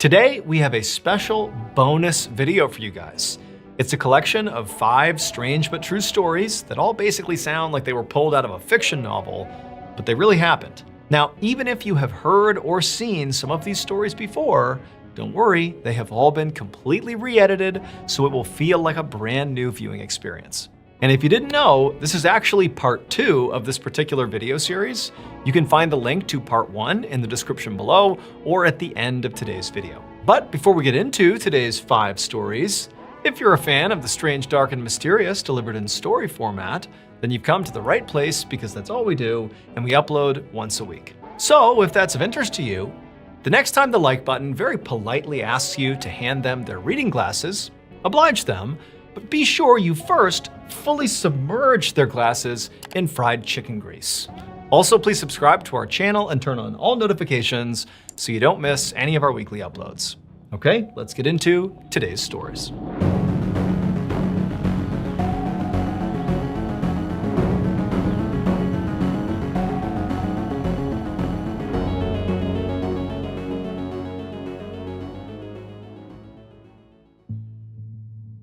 Today, we have a special bonus video for you guys. It's a collection of 5 strange but true stories that all basically sound like they were pulled out of a fiction novel, but they really happened. Now, even if you have heard or seen some of these stories before, don't worry, they have all been completely re-edited, so it will feel like a brand new viewing experience. And if you didn't know, this is actually part 2 of this particular video series. You can find the link to part 1 in the description below or at the end of today's video. But before we get into today's 5 stories, if you're a fan of the strange, dark, and mysterious delivered in story format, then you've come to the right place because that's all we do, and we upload once a week. So if that's of interest to you, the next time the like button very politely asks you to hand them their reading glasses, oblige them, but be sure you first fully submerge their glasses in fried chicken grease. Also, please subscribe to our channel and turn on all notifications so you don't miss any of our weekly uploads. Okay, let's get into today's stories.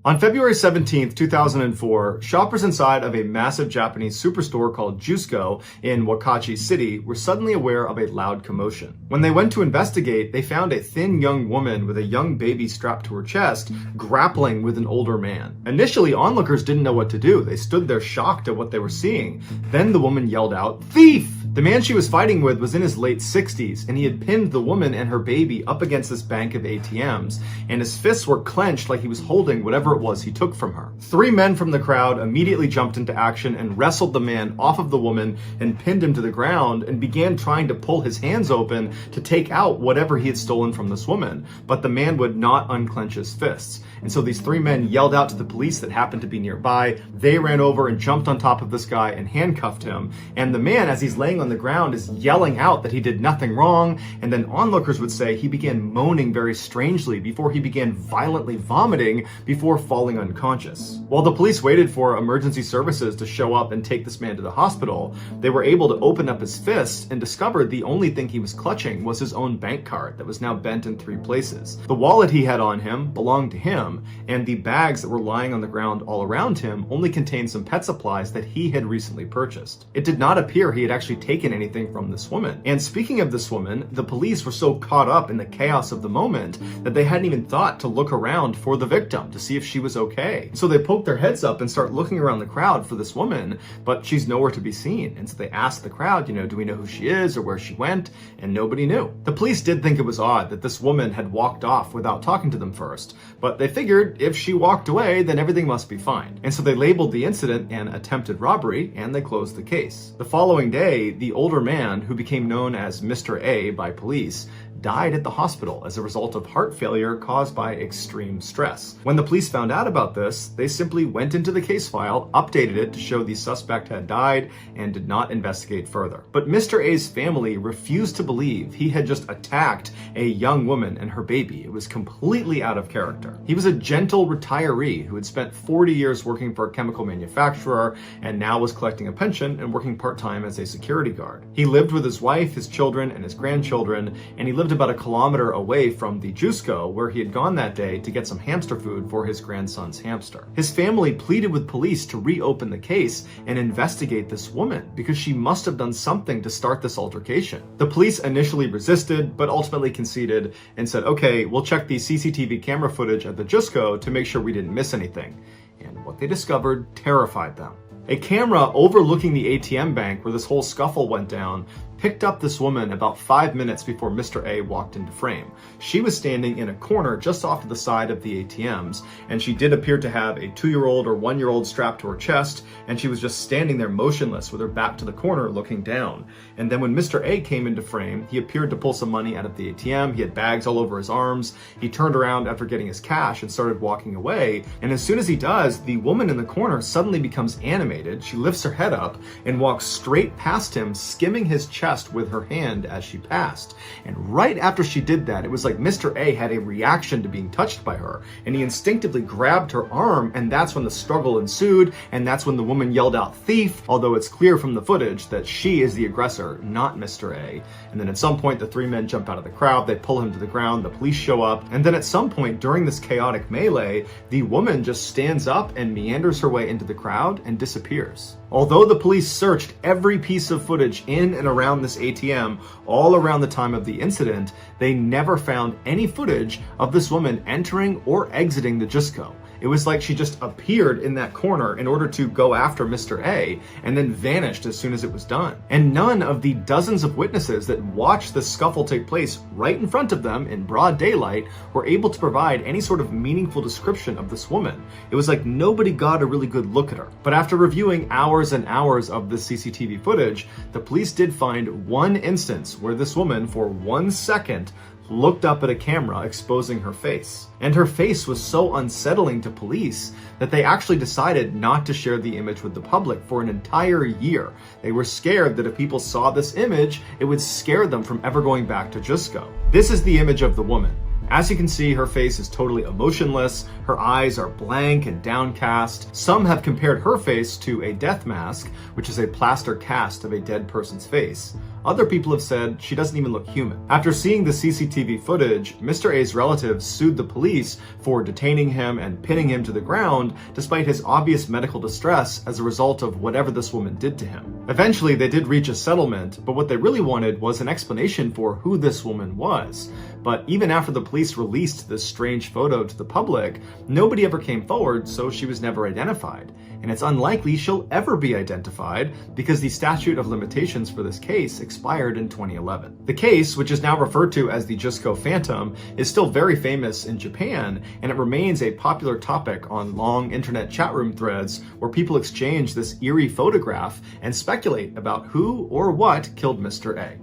On February 17, 2004, shoppers inside of a massive Japanese superstore called Jusco in Wakachi City were suddenly aware of a loud commotion. When they went to investigate, they found a thin young woman with a young baby strapped to her chest, grappling with an older man. Initially, onlookers didn't know what to do. They stood there shocked at what they were seeing. Then the woman yelled out, "Thief!" The man she was fighting with was in his late 60s, and he had pinned the woman and her baby up against this bank of ATMs, and his fists were clenched like he was holding whatever it was he took from her. 3 men from the crowd immediately jumped into action and wrestled the man off of the woman and pinned him to the ground and began trying to pull his hands open to take out whatever he had stolen from this woman, but the man would not unclench his fists. And so these 3 men yelled out to the police that happened to be nearby. They ran over and jumped on top of this guy and handcuffed him. And the man, as he's laying on the ground, is yelling out that he did nothing wrong. And then onlookers would say he began moaning very strangely before he began violently vomiting before falling unconscious. While the police waited for emergency services to show up and take this man to the hospital, they were able to open up his fists and discovered the only thing he was clutching was his own bank card that was now bent in 3 places. The wallet he had on him belonged to him, and the bags that were lying on the ground all around him only contained some pet supplies that he had recently purchased. It did not appear he had actually taken anything from this woman. And speaking of this woman, the police were so caught up in the chaos of the moment that they hadn't even thought to look around for the victim to see if she was okay. So they poked their heads up and start looking around the crowd for this woman, but she's nowhere to be seen. And so they asked the crowd, do we know who she is or where she went? And nobody knew. The police did think it was odd that this woman had walked off without talking to them first, but they figured if she walked away, then everything must be fine. And so they labeled the incident an attempted robbery and they closed the case. The following day, the older man, who became known as Mr. A by police, died at the hospital as a result of heart failure caused by extreme stress. When the police found out about this, they simply went into the case file, updated it to show the suspect had died, and did not investigate further. But Mr. A's family refused to believe he had just attacked a young woman and her baby. It was completely out of character. He was a gentle retiree who had spent 40 years working for a chemical manufacturer and now was collecting a pension and working part-time as a security guard. He lived with his wife, his children, and his grandchildren, and he lived about a kilometer away from the Jusco, where he had gone that day to get some hamster food for his grandson's hamster. His family pleaded with police to reopen the case and investigate this woman because she must have done something to start this altercation. The police initially resisted, but ultimately conceded and said, okay, we'll check the CCTV camera footage at the Jusco to make sure we didn't miss anything. And what they discovered terrified them. A camera overlooking the ATM bank where this whole scuffle went down picked up this woman about 5 minutes before Mr. A walked into frame. She was standing in a corner just off to the side of the ATMs, and she did appear to have a 2-year-old or 1-year-old strapped to her chest, and she was just standing there motionless with her back to the corner looking down. And then when Mr. A came into frame, he appeared to pull some money out of the ATM. He had bags all over his arms. He turned around after getting his cash and started walking away, and as soon as he does, the woman in the corner suddenly becomes animated. She lifts her head up and walks straight past him, skimming his chest chest with her hand as she passed. And right after she did that, it was like Mr. A had a reaction to being touched by her, and he instinctively grabbed her arm, and that's when the struggle ensued, and that's when the woman yelled out "thief," although it's clear from the footage that she is the aggressor, not Mr. A. And then at some point, the three men jump out of the crowd, they pull him to the ground, the police show up, and then at some point during this chaotic melee, the woman just stands up and meanders her way into the crowd and disappears. Although the police searched every piece of footage in and around this ATM all around the time of the incident, they never found any footage of this woman entering or exiting the Jusco. It was like she just appeared in that corner in order to go after Mr. A and then vanished as soon as it was done. And none of the dozens of witnesses that watched the scuffle take place right in front of them in broad daylight were able to provide any sort of meaningful description of this woman. It was like nobody got a really good look at her. But after reviewing hours and hours of the CCTV footage, the police did find one instance where this woman, for 1 second, looked up at a camera exposing her face. And her face was so unsettling to police that they actually decided not to share the image with the public for an entire year. They were scared that if people saw this image, it would scare them from ever going back to Jusco. This is the image of the woman. As you can see, her face is totally emotionless, her eyes are blank and downcast. Some have compared her face to a death mask, which is a plaster cast of a dead person's face. Other people have said she doesn't even look human. After seeing the CCTV footage, Mr. A's relatives sued the police for detaining him and pinning him to the ground despite his obvious medical distress as a result of whatever this woman did to him. Eventually, they did reach a settlement, but what they really wanted was an explanation for who this woman was. But even after the police released this strange photo to the public, nobody ever came forward, so she was never identified. And it's unlikely she'll ever be identified because the statute of limitations for this case expired in 2011. The case, which is now referred to as the Jusco Phantom, is still very famous in Japan, and it remains a popular topic on long internet chat room threads where people exchange this eerie photograph and speculate about who or what killed Mr. A.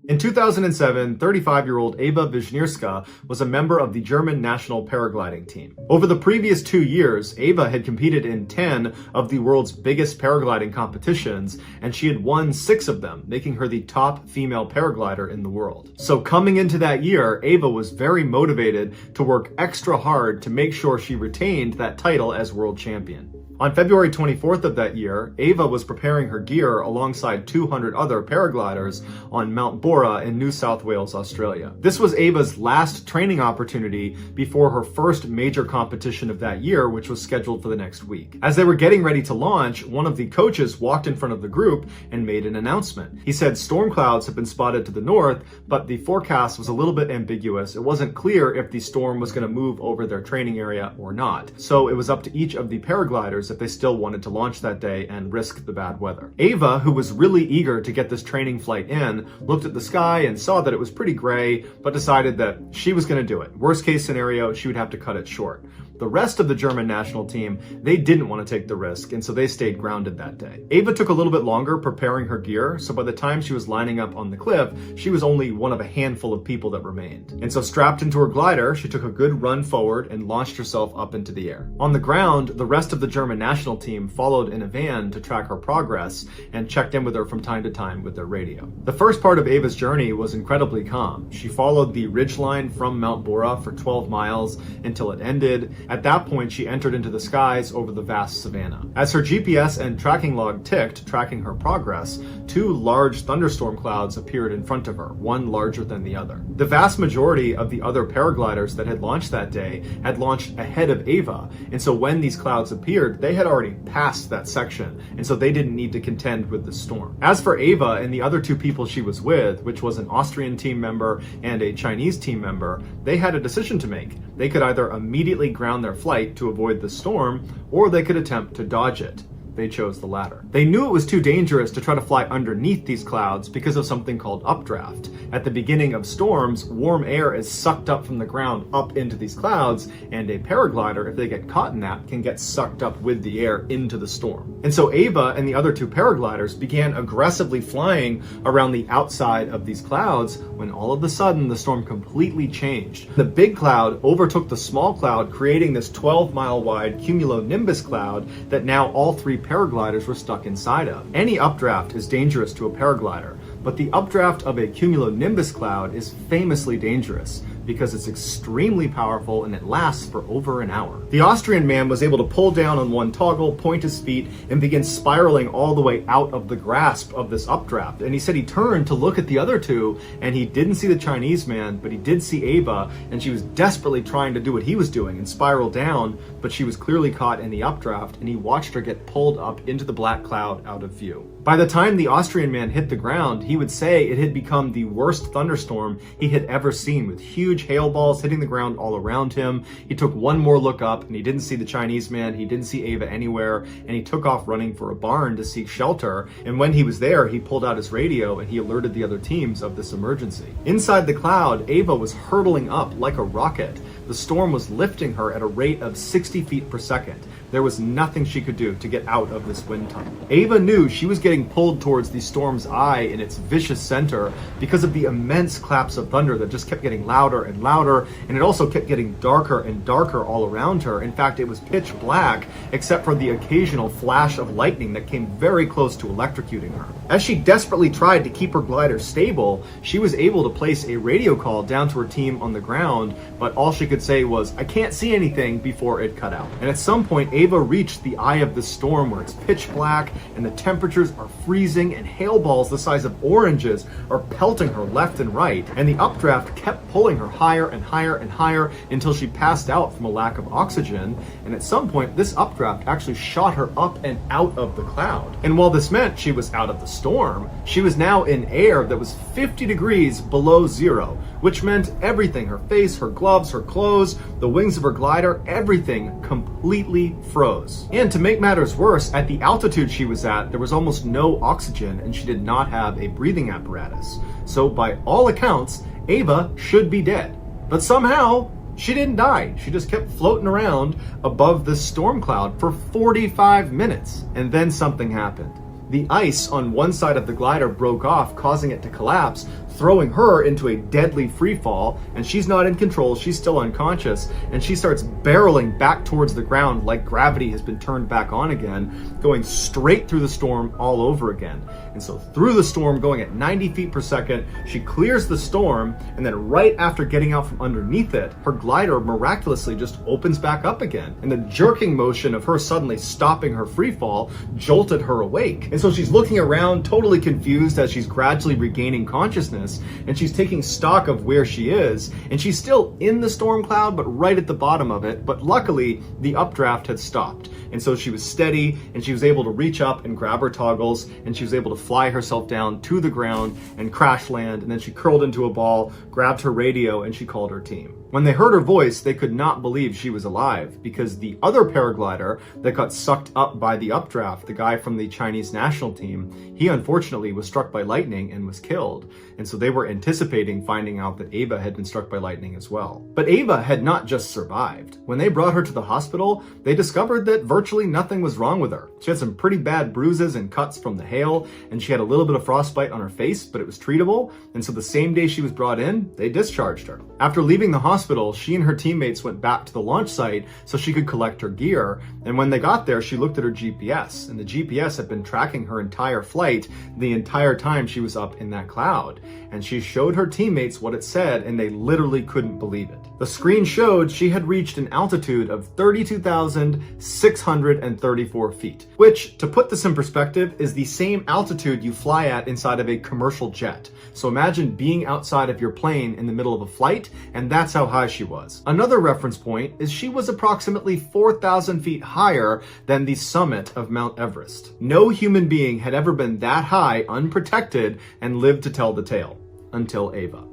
In 2007, 35-year-old Eva Wisniewska was a member of the German national paragliding team. Over the previous 2 years, Eva had competed in 10 of the world's biggest paragliding competitions, and she had won 6 of them, making her the top female paraglider in the world. So coming into that year, Eva was very motivated to work extra hard to make sure she retained that title as world champion. On February 24th of that year, Eva was preparing her gear alongside 200 other paragliders on Mount Bora in New South Wales, Australia. This was Eva's last training opportunity before her first major competition of that year, which was scheduled for the next week. As they were getting ready to launch, one of the coaches walked in front of the group and made an announcement. He said storm clouds had been spotted to the north, but the forecast was a little bit ambiguous. It wasn't clear if the storm was going to move over their training area or not. So it was up to each of the paragliders if they still wanted to launch that day and risk the bad weather. Eva, who was really eager to get this training flight in, looked at the sky and saw that it was pretty gray, but decided that she was going to do it. Worst case scenario, she would have to cut it short. The rest of the German national team, they didn't want to take the risk, and so they stayed grounded that day. Eva took a little bit longer preparing her gear, so by the time she was lining up on the cliff, she was only one of a handful of people that remained. And so strapped into her glider, she took a good run forward and launched herself up into the air. On the ground, the rest of the German national team followed in a van to track her progress and checked in with her from time to time with their radio. The first part of Eva's journey was incredibly calm. She followed the ridgeline from Mount Bora for 12 miles until it ended. At that point, she entered into the skies over the vast savanna. As her GPS and tracking log ticked, tracking her progress, 2 large thunderstorm clouds appeared in front of her, one larger than the other. The vast majority of the other paragliders that had launched that day had launched ahead of Eva, and so when these clouds appeared, they had already passed that section, and so they didn't need to contend with the storm. As for Eva and the other 2 people she was with, which was an Austrian team member and a Chinese team member, they had a decision to make. They could either immediately ground their flight to avoid the storm, or they could attempt to dodge it. they chose the latter. They knew it was too dangerous to try to fly underneath these clouds because of something called updraft. At the beginning of storms, warm air is sucked up from the ground up into these clouds, and a paraglider, if they get caught in that, can get sucked up with the air into the storm. And so Ava and the other two paragliders began aggressively flying around the outside of these clouds when all of a sudden the storm completely changed. The big cloud overtook the small cloud, creating this 12-mile wide cumulonimbus cloud that now all three paragliders were stuck inside of. Any updraft is dangerous to a paraglider, but the updraft of a cumulonimbus cloud is famously dangerous because it's extremely powerful and it lasts for over an hour. The Austrian man was able to pull down on one toggle, point his feet, and begin spiraling all the way out of the grasp of this updraft. And he said he turned to look at the other two, and he didn't see the Chinese man, but he did see Ava, and she was desperately trying to do what he was doing and spiral down, but she was clearly caught in the updraft, and he watched her get pulled up into the black cloud out of view. By the time the Austrian man hit the ground, he would say it had become the worst thunderstorm he had ever seen, with huge hail balls hitting the ground all around him. He took one more look up and he didn't see the Chinese man, he didn't see Ava anywhere, and he took off running for a barn to seek shelter. And when he was there, he pulled out his radio and he alerted the other teams of this emergency. Inside the cloud, Ava was hurtling up like a rocket. The storm was lifting her at a rate of 60 feet per second. There was nothing she could do to get out of this wind tunnel. Ava knew she was getting pulled towards the storm's eye in its vicious center because of the immense claps of thunder that just kept getting louder and louder, and it also kept getting darker and darker all around her. In fact, it was pitch black except for the occasional flash of lightning that came very close to electrocuting her. As she desperately tried to keep her glider stable, she was able to place a radio call down to her team on the ground, but all she could say was, "I can't see anything," before it cut out. And at some point, Ava reached the eye of the storm where it's pitch black and the temperatures are freezing and hail balls the size of oranges are pelting her left and right. And the updraft kept pulling her higher and higher and higher until she passed out from a lack of oxygen. And at some point, this updraft actually shot her up and out of the cloud. And while this meant she was out of the storm, she was now in air that was 50 degrees below zero, which meant everything, her face, her gloves, her clothes, the wings of her glider, everything completely froze. And to make matters worse, at the altitude she was at, there was almost no oxygen and she did not have a breathing apparatus. So by all accounts, Ava should be dead. But somehow, she didn't die. She just kept floating around above this storm cloud for 45 minutes. And then something happened. The ice on one side of the glider broke off, causing it to collapse, throwing her into a deadly free fall, and she's not in control, she's still unconscious, and she starts barreling back towards the ground like gravity has been turned back on again, going straight through the storm all over again. And so through the storm, going at 90 feet per second, she clears the storm, and then right after getting out from underneath it, her glider miraculously just opens back up again. And the jerking motion of her suddenly stopping her free fall jolted her awake. And so she's looking around, totally confused as she's gradually regaining consciousness, and she's taking stock of where she is, and she's still in the storm cloud, but right at the bottom of it. But luckily, the updraft had stopped. And so she was steady, and she was able to reach up and grab her toggles, and she was able to fly herself down to the ground and crash land, and then she curled into a ball, grabbed her radio, and she called her team. When they heard her voice, they could not believe she was alive, because the other paraglider that got sucked up by the updraft, the guy from the Chinese national team, he unfortunately was struck by lightning and was killed. And so they were anticipating finding out that Ava had been struck by lightning as well. But Ava had not just survived. When they brought her to the hospital, they discovered that virtually nothing was wrong with her. She had some pretty bad bruises and cuts from the hail, and she had a little bit of frostbite on her face, but it was treatable. And so the same day she was brought in, they discharged her. After leaving the hospital, she and her teammates went back to the launch site so she could collect her gear. And when they got there, she looked at her GPS, and the GPS had been tracking her entire flight the entire time she was up in that cloud. And she showed her teammates what it said, and they literally couldn't believe it. The screen showed she had reached an altitude of 32,634 feet, which, to put this in perspective, is the same altitude you fly at inside of a commercial jet. So imagine being outside of your plane in the middle of a flight, and that's how high she was. Another reference point is she was approximately 4,000 feet higher than the summit of Mount Everest. No human being had ever been that high unprotected and lived to tell the tale, until Ava.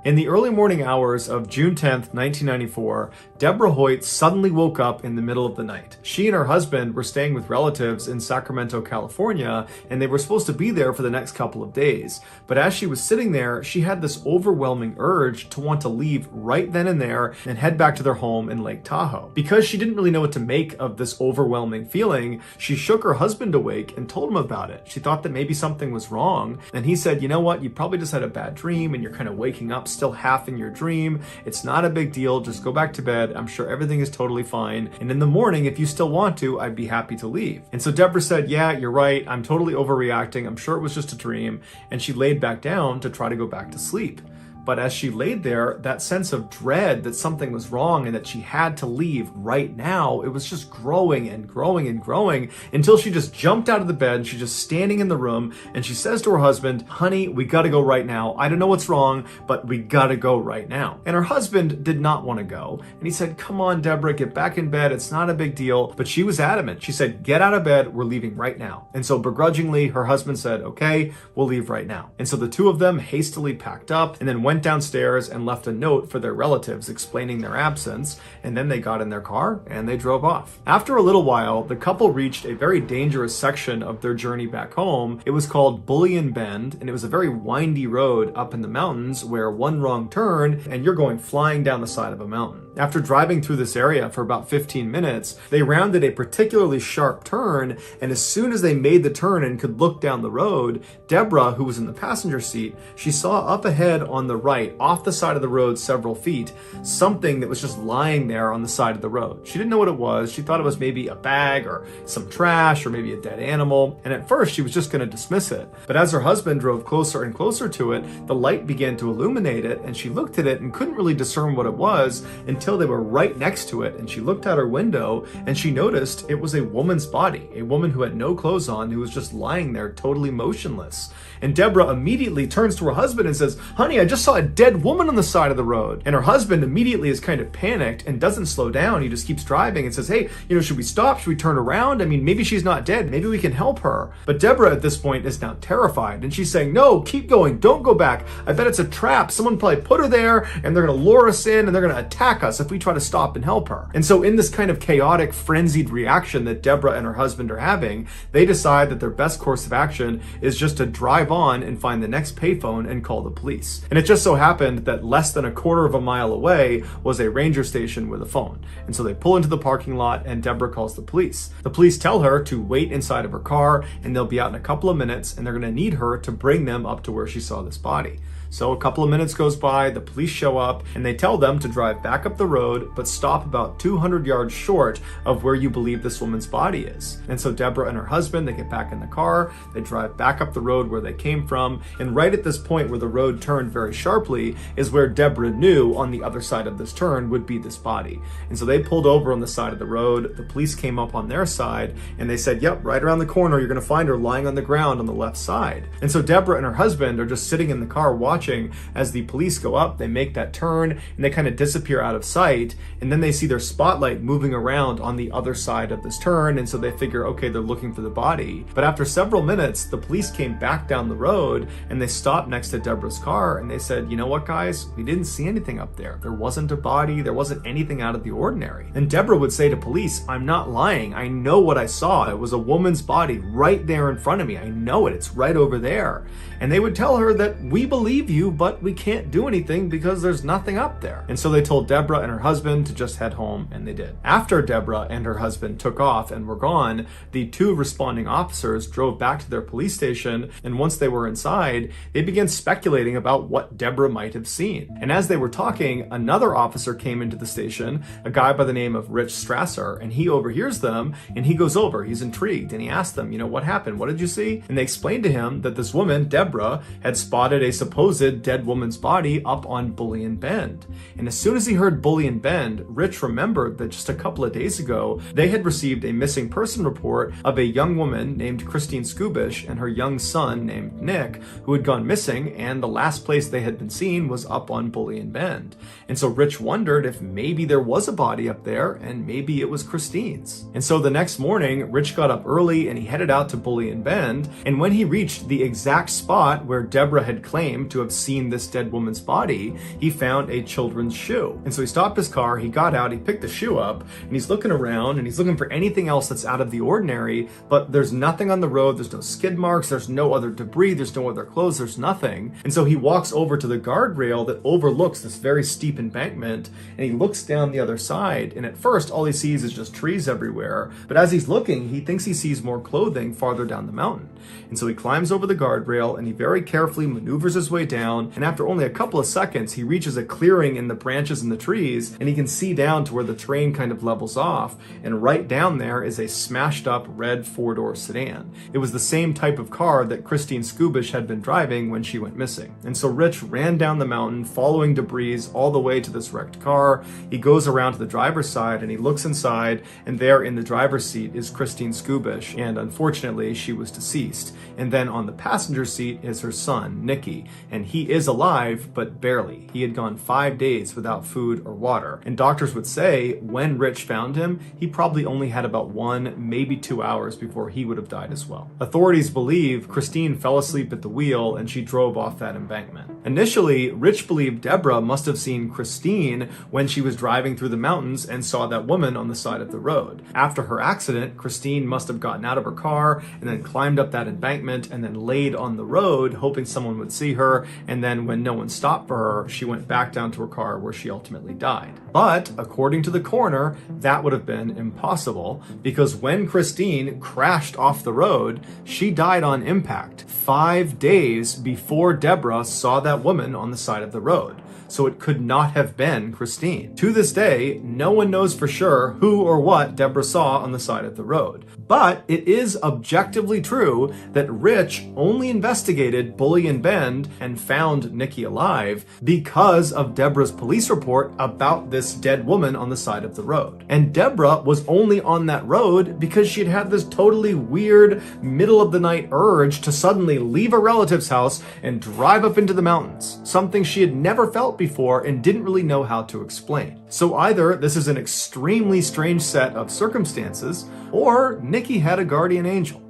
In the early morning hours of June 10th, 1994, Deborah Hoyt suddenly woke up in the middle of the night. She and her husband were staying with relatives in Sacramento, California, and they were supposed to be there for the next couple of days. But as she was sitting there, she had this overwhelming urge to want to leave right then and there and head back to their home in Lake Tahoe. Because she didn't really know what to make of this overwhelming feeling, she shook her husband awake and told him about it. She thought that maybe something was wrong, and he said, you know what, you probably just had a bad dream and you're kind of waking up still half in your dream. It's not a big deal. Just go back to bed. I'm sure everything is totally fine. And in the morning, if you still want to, I'd be happy to leave. And so Deborah said, yeah, you're right. I'm totally overreacting. I'm sure it was just a dream. And she laid back down to try to go back to sleep. But as she laid there, that sense of dread that something was wrong and that she had to leave right now, it was just growing and growing and growing until she just jumped out of the bed and she's just standing in the room and she says to her husband, honey, we gotta go right now. I don't know what's wrong, but we gotta go right now. And her husband did not want to go. And he said, come on, Deborah, get back in bed. It's not a big deal. But she was adamant. She said, get out of bed. We're leaving right now. And so begrudgingly, her husband said, okay, we'll leave right now. And so the two of them hastily packed up and then went downstairs and left a note for their relatives explaining their absence, and then they got in their car and they drove off. After a little while, the couple reached a very dangerous section of their journey back home. It was called Bullion Bend, and it was a very windy road up in the mountains where one wrong turn and you're going flying down the side of a mountain. After driving through this area for about 15 minutes, they rounded a particularly sharp turn, and as soon as they made the turn and could look down the road, Deborah, who was in the passenger seat, she saw up ahead on the right, off the side of the road several feet, something that was just lying there on the side of the road. She didn't know what it was. She thought it was maybe a bag or some trash or maybe a dead animal, and at first she was just going to dismiss it. But as her husband drove closer and closer to it, the light began to illuminate it, and she looked at it and couldn't really discern what it was until they were right next to it, and she looked out her window and she noticed it was a woman's body, a woman who had no clothes on, who was just lying there totally motionless. And Deborah immediately turns to her husband and says, honey, I just saw a dead woman on the side of the road. And her husband immediately is kind of panicked and doesn't slow down. He just keeps driving and says, hey, should we stop? Should we turn around? I mean, maybe she's not dead. Maybe we can help her. But Deborah at this point is now terrified, and she's saying, no, keep going. Don't go back. I bet it's a trap. Someone probably put her there and they're going to lure us in and they're going to attack us if we try to stop and help her. And so in this kind of chaotic, frenzied reaction that Deborah and her husband are having, they decide that their best course of action is just to drive on and find the next payphone and call the police. And it just so happened that less than a quarter of a mile away was a ranger station with a phone. And so they pull into the parking lot and Deborah calls the police. The police tell her to wait inside of her car and they'll be out in a couple of minutes, and they're going to need her to bring them up to where she saw this body. So a couple of minutes goes by, the police show up, and they tell them to drive back up the road, but stop about 200 yards short of where you believe this woman's body is. And so Deborah and her husband, they get back in the car, they drive back up the road where they came from, and right at this point where the road turned very sharply is where Deborah knew on the other side of this turn would be this body. And so they pulled over on the side of the road, the police came up on their side, and they said, yep, right around the corner, you're going to find her lying on the ground on the left side. And so Deborah and her husband are just sitting in the car watching as the police go up, they make that turn, and they kind of disappear out of sight, and then they see their spotlight moving around on the other side of this turn, and so they figure, okay, they're looking for the body. But after several minutes, the police came back down the road, and they stopped next to Deborah's car, and they said, you know what, guys? We didn't see anything up there. There wasn't a body. There wasn't anything out of the ordinary. And Deborah would say to police, I'm not lying. I know what I saw. It was a woman's body right there in front of me. I know it. It's right over there. And they would tell her that we believe you, but we can't do anything because there's nothing up there. And so they told Deborah and her husband to just head home, and they did. After Deborah and her husband took off and were gone, the two responding officers drove back to their police station, and once they were inside, they began speculating about what Deborah might have seen. And as they were talking, another officer came into the station, a guy by the name of Rich Strasser, and he overhears them, and he goes over, he's intrigued, and he asked them, what happened? What did you see? And they explained to him that this woman, Deborah, had spotted a supposed dead woman's body up on Bullion Bend. And as soon as he heard Bullion Bend, Rich remembered that just a couple of days ago, they had received a missing person report of a young woman named Christine Skubish and her young son named Nick, who had gone missing, and the last place they had been seen was up on Bullion Bend. And so Rich wondered if maybe there was a body up there, and maybe it was Christine's. And so the next morning, Rich got up early and he headed out to Bullion Bend, and when he reached the exact spot where Deborah had claimed to have seen this dead woman's body, he found a children's shoe. And so he stopped his car, he got out, he picked the shoe up, and he's looking around and he's looking for anything else that's out of the ordinary, but there's nothing on the road, there's no skid marks, there's no other debris, there's no other clothes, there's nothing. And so he walks over to the guardrail that overlooks this very steep embankment, and he looks down the other side, and at first all he sees is just trees everywhere, but as he's looking, he thinks he sees more clothing farther down the mountain. And so he climbs over the guardrail and he very carefully maneuvers his way down, and after only a couple of seconds, he reaches a clearing in the branches and the trees, and he can see down to where the train kind of levels off, and right down there is a smashed up red four-door sedan. It was the same type of car that Christine Skubish had been driving when she went missing. And so Rich ran down the mountain, following debris all the way to this wrecked car. He goes around to the driver's side and he looks inside, and there in the driver's seat is Christine Skubish, and unfortunately she was deceased. And then on the passenger seat is her son, Nicky, and he is alive, but barely. He had gone 5 days without food or water, and doctors would say when Rich found him, he probably only had about 1, maybe 2 hours before he would have died as well. Authorities believe Christine fell asleep at the wheel and she drove off that embankment. Initially, Rich believed Deborah must have seen Christine when she was driving through the mountains and saw that woman on the side of the road. After her accident, Christine must have gotten out of her car and then climbed up that embankment and then laid on the road, hoping someone would see her, and then when no one stopped for her, she went back down to her car where she ultimately died. But according to the coroner, that would have been impossible, because when Christine crashed off the road, she died on impact 5 days before Deborah saw that woman on the side of the road. So it could not have been Christine. To this day, no one knows for sure who or what Deborah saw on the side of the road. But it is objectively true that Rich only investigated Bully and Bend and found Nicky alive because of Deborah's police report about this dead woman on the side of the road. And Deborah was only on that road because she'd had this totally weird middle of the night urge to suddenly leave a relative's house and drive up into the mountains, something she had never felt before and didn't really know how to explain. So either this is an extremely strange set of circumstances, or Nicky had a guardian angel.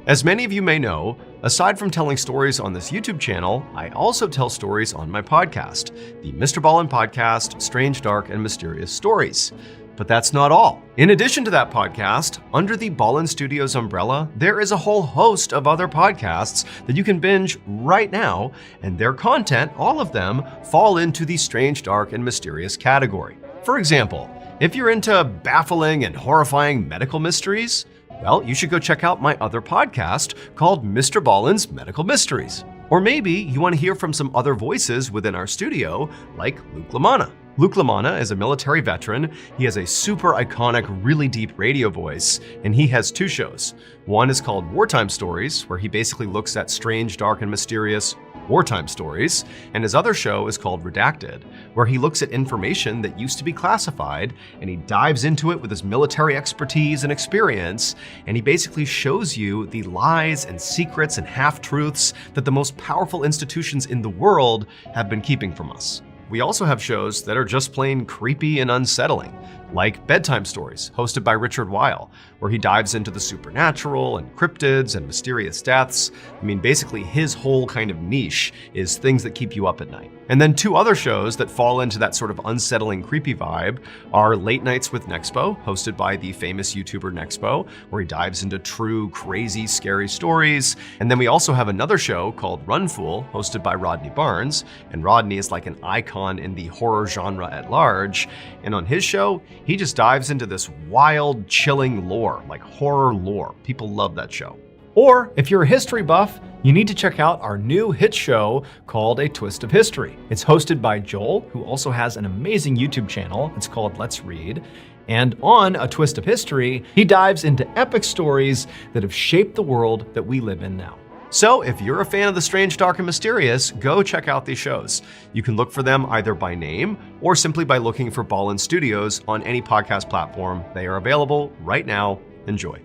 As many of you may know, aside from telling stories on this YouTube channel, I also tell stories on my podcast, the Mr. Ballin Podcast, Strange, Dark, and Mysterious Stories. But that's not all. In addition to that podcast, under the Ballin Studios umbrella, there is a whole host of other podcasts that you can binge right now, and their content, all of them, fall into the Strange, Dark, and Mysterious category. For example, if you're into baffling and horrifying medical mysteries, well, you should go check out my other podcast called Mr. Ballin's Medical Mysteries. Or maybe you want to hear from some other voices within our studio, like Luke LaManna. Luke LaManna is a military veteran. He has a super iconic, really deep radio voice, and he has 2 shows. One is called Wartime Stories, where he basically looks at strange, dark, and mysterious wartime stories, and his other show is called Redacted, where he looks at information that used to be classified, and he dives into it with his military expertise and experience, and he basically shows you the lies and secrets and half-truths that the most powerful institutions in the world have been keeping from us. We also have shows that are just plain creepy and unsettling, like Bedtime Stories, hosted by Richard Weil, where he dives into the supernatural and cryptids and mysterious deaths. I mean, basically his whole kind of niche is things that keep you up at night. And then 2 other shows that fall into that sort of unsettling, creepy vibe are Late Nights with Nexpo, hosted by the famous YouTuber Nexpo, where he dives into true, crazy, scary stories. And then we also have another show called Run Fool, hosted by Rodney Barnes. And Rodney is like an icon in the horror genre at large. And on his show, he just dives into this wild, chilling lore, like horror lore. People love that show. Or if you're a history buff, you need to check out our new hit show called A Twist of History. It's hosted by Joel, who also has an amazing YouTube channel. It's called Let's Read. And on A Twist of History, he dives into epic stories that have shaped the world that we live in now. So if you're a fan of the strange, dark, and mysterious, go check out these shows. You can look for them either by name or simply by looking for Ballin Studios on any podcast platform. They are available right now. Enjoy.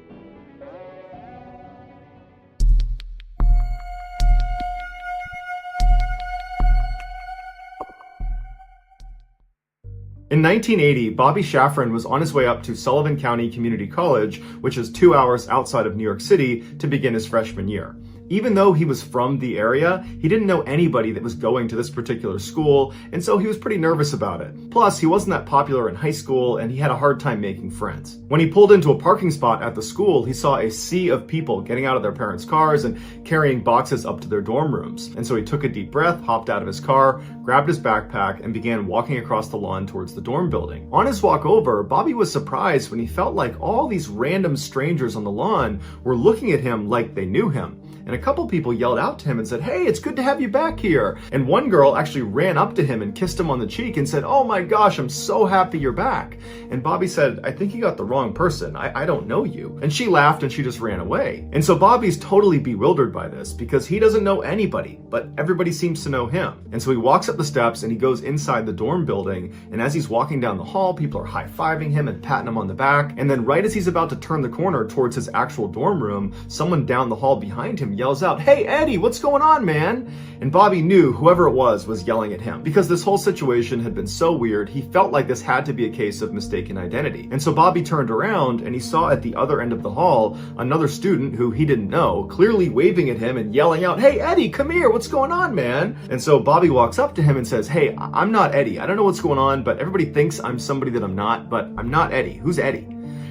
In 1980, Bobby Shafran was on his way up to Sullivan County Community College, which is 2 hours outside of New York City, to begin his freshman year. Even though he was from the area, he didn't know anybody that was going to this particular school, and so he was pretty nervous about it. Plus, he wasn't that popular in high school, and he had a hard time making friends. When he pulled into a parking spot at the school, he saw a sea of people getting out of their parents' cars and carrying boxes up to their dorm rooms. And so he took a deep breath, hopped out of his car, grabbed his backpack, and began walking across the lawn towards the dorm building. On his walk over, Bobby was surprised when he felt like all these random strangers on the lawn were looking at him like they knew him. And a couple people yelled out to him and said, "Hey, it's good to have you back here." And one girl actually ran up to him and kissed him on the cheek and said, "Oh my gosh, I'm so happy you're back." And Bobby said, "I think you got the wrong person. I don't know you." And she laughed and she just ran away. And so Bobby's totally bewildered by this because he doesn't know anybody, but everybody seems to know him. And so he walks up the steps and he goes inside the dorm building. And as he's walking down the hall, people are high-fiving him and patting him on the back. And then right as he's about to turn the corner towards his actual dorm room, someone down the hall behind him yells out, "Hey, Eddie, what's going on, man?" And Bobby knew whoever it was yelling at him. Because this whole situation had been so weird, he felt like this had to be a case of mistaken identity. And so Bobby turned around and he saw at the other end of the hall another student who he didn't know, clearly waving at him and yelling out, "Hey, Eddie, come here, what's going on, man?" And so Bobby walks up to him and says, "Hey, I'm not Eddie. I don't know what's going on, but everybody thinks I'm somebody that I'm not, but I'm not Eddie. Who's Eddie?"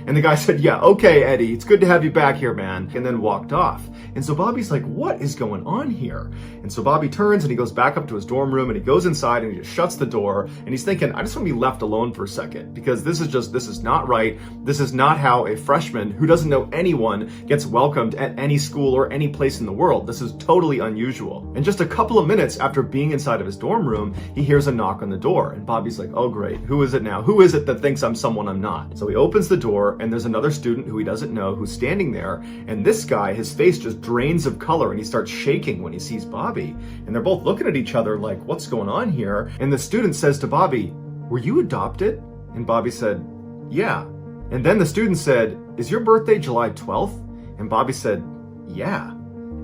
And the guy said, "Yeah, okay, Eddie, it's good to have you back here, man," and then walked off. And so Bobby's like, what is going on here? And so Bobby turns and he goes back up to his dorm room and he goes inside and he just shuts the door and he's thinking, I just want to be left alone for a second because this is not right. This is not how a freshman who doesn't know anyone gets welcomed at any school or any place in the world. This is totally unusual. And just a couple of minutes after being inside of his dorm room, he hears a knock on the door and Bobby's like, oh great, who is it now? Who is it that thinks I'm someone I'm not? So he opens the door and there's another student who he doesn't know who's standing there, and this guy, his face just drains of color and he starts shaking when he sees Bobby. And they're both looking at each other like, what's going on here? And the student says to Bobby, "Were you adopted?" And Bobby said, "Yeah." And then the student said, "Is your birthday July 12th? And Bobby said, "Yeah."